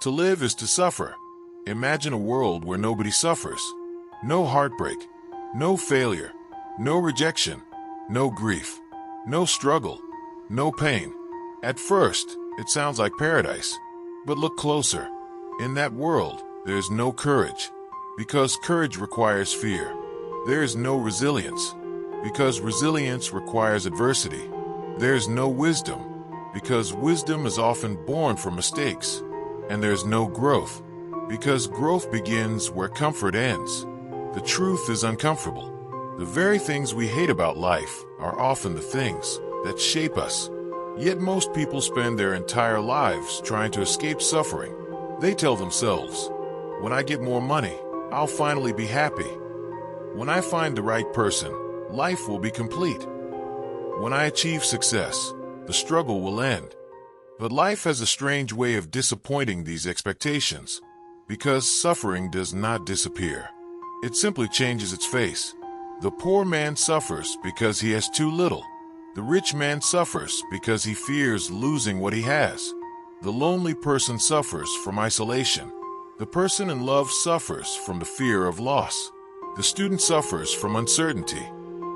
To live is to suffer. Imagine a world where nobody suffers. No heartbreak, no failure, no rejection, no grief, no struggle, no pain. At first, it sounds like paradise. But look closer. In that world, there is no courage, because courage requires fear. There is no resilience, because resilience requires adversity. There is no wisdom, because wisdom is often born from mistakes. And there is no growth, because growth begins where comfort ends. The truth is uncomfortable. The very things we hate about life are often the things that shape us. Yet most people spend their entire lives trying to escape suffering. They tell themselves, when I get more money, I'll finally be happy. When I find the right person, life will be complete. When I achieve success, the struggle will end. But life has a strange way of disappointing these expectations, because suffering does not disappear. It simply changes its face. The poor man suffers because he has too little. The rich man suffers because he fears losing what he has. The lonely person suffers from isolation. The person in love suffers from the fear of loss. The student suffers from uncertainty.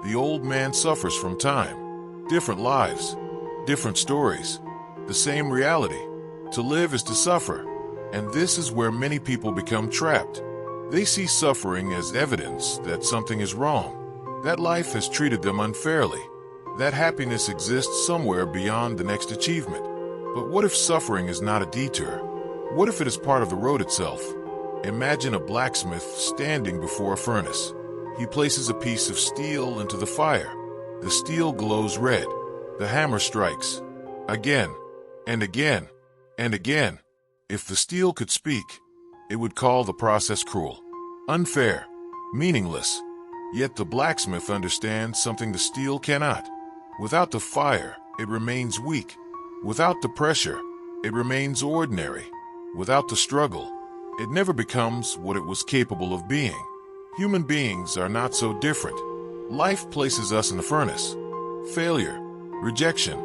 The old man suffers from time. Different lives, different stories. The same reality. To live is to suffer. And this is where many people become trapped. They see suffering as evidence that something is wrong, that life has treated them unfairly, that happiness exists somewhere beyond the next achievement. But what if suffering is not a detour? What if it is part of the road itself? Imagine a blacksmith standing before a furnace. He places a piece of steel into the fire. The steel glows red. The hammer strikes. Again. And again, and again. If the steel could speak, it would call the process cruel, unfair, meaningless. Yet the blacksmith understands something the steel cannot. Without the fire, it remains weak. Without the pressure, it remains ordinary. Without the struggle, it never becomes what it was capable of being. Human beings are not so different. Life places us in the furnace. Failure, rejection,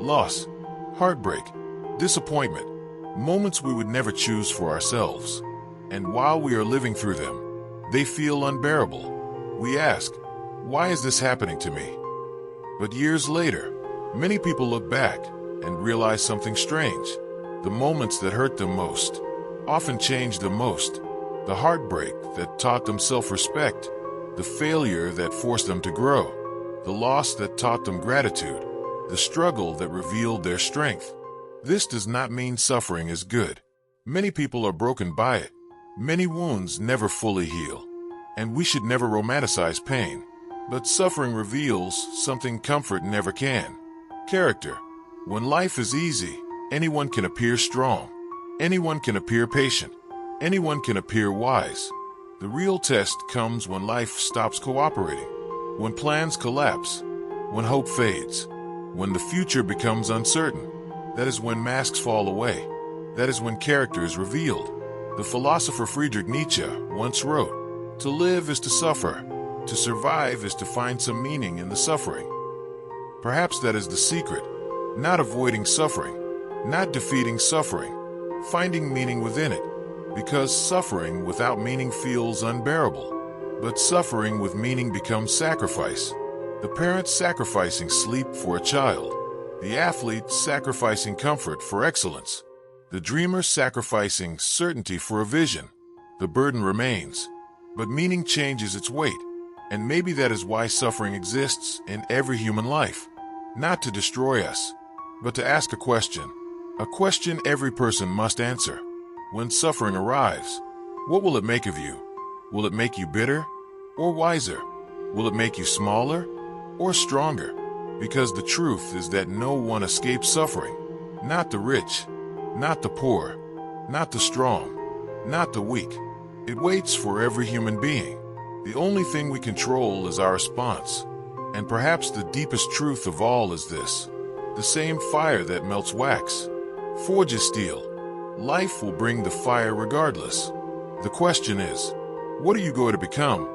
loss, heartbreak, disappointment, moments we would never choose for ourselves. And while we are living through them, they feel unbearable. We ask, why is this happening to me? But years later, many people look back and realize something strange. The moments that hurt them most often change them most. The heartbreak that taught them self-respect, the failure that forced them to grow, the loss that taught them gratitude, the struggle that revealed their strength. This does not mean suffering is good. Many people are broken by it. Many wounds never fully heal. And we should never romanticize pain. But suffering reveals something comfort never can. Character. When life is easy, anyone can appear strong. Anyone can appear patient. Anyone can appear wise. The real test comes when life stops cooperating. When plans collapse. When hope fades. When the future becomes uncertain. That is when masks fall away. That is when character is revealed. The philosopher Friedrich Nietzsche once wrote, "To live is to suffer. To survive is to find some meaning in the suffering." Perhaps that is the secret. Not avoiding suffering. Not defeating suffering. Finding meaning within it. Because suffering without meaning feels unbearable. But suffering with meaning becomes sacrifice. The parent sacrificing sleep for a child. The athlete sacrificing comfort for excellence. The dreamer sacrificing certainty for a vision. The burden remains, but meaning changes its weight. And maybe that is why suffering exists in every human life. Not to destroy us, but to ask a question. A question every person must answer. When suffering arrives, what will it make of you? Will it make you bitter or wiser? Will it make you smaller or stronger? Because the truth is that no one escapes suffering. Not the rich, not the poor, not the strong, not the weak. It waits for every human being. The only thing we control is our response. And perhaps the deepest truth of all is this. The same fire that melts wax forges steel. Life will bring the fire regardless. The question is, what are you going to become?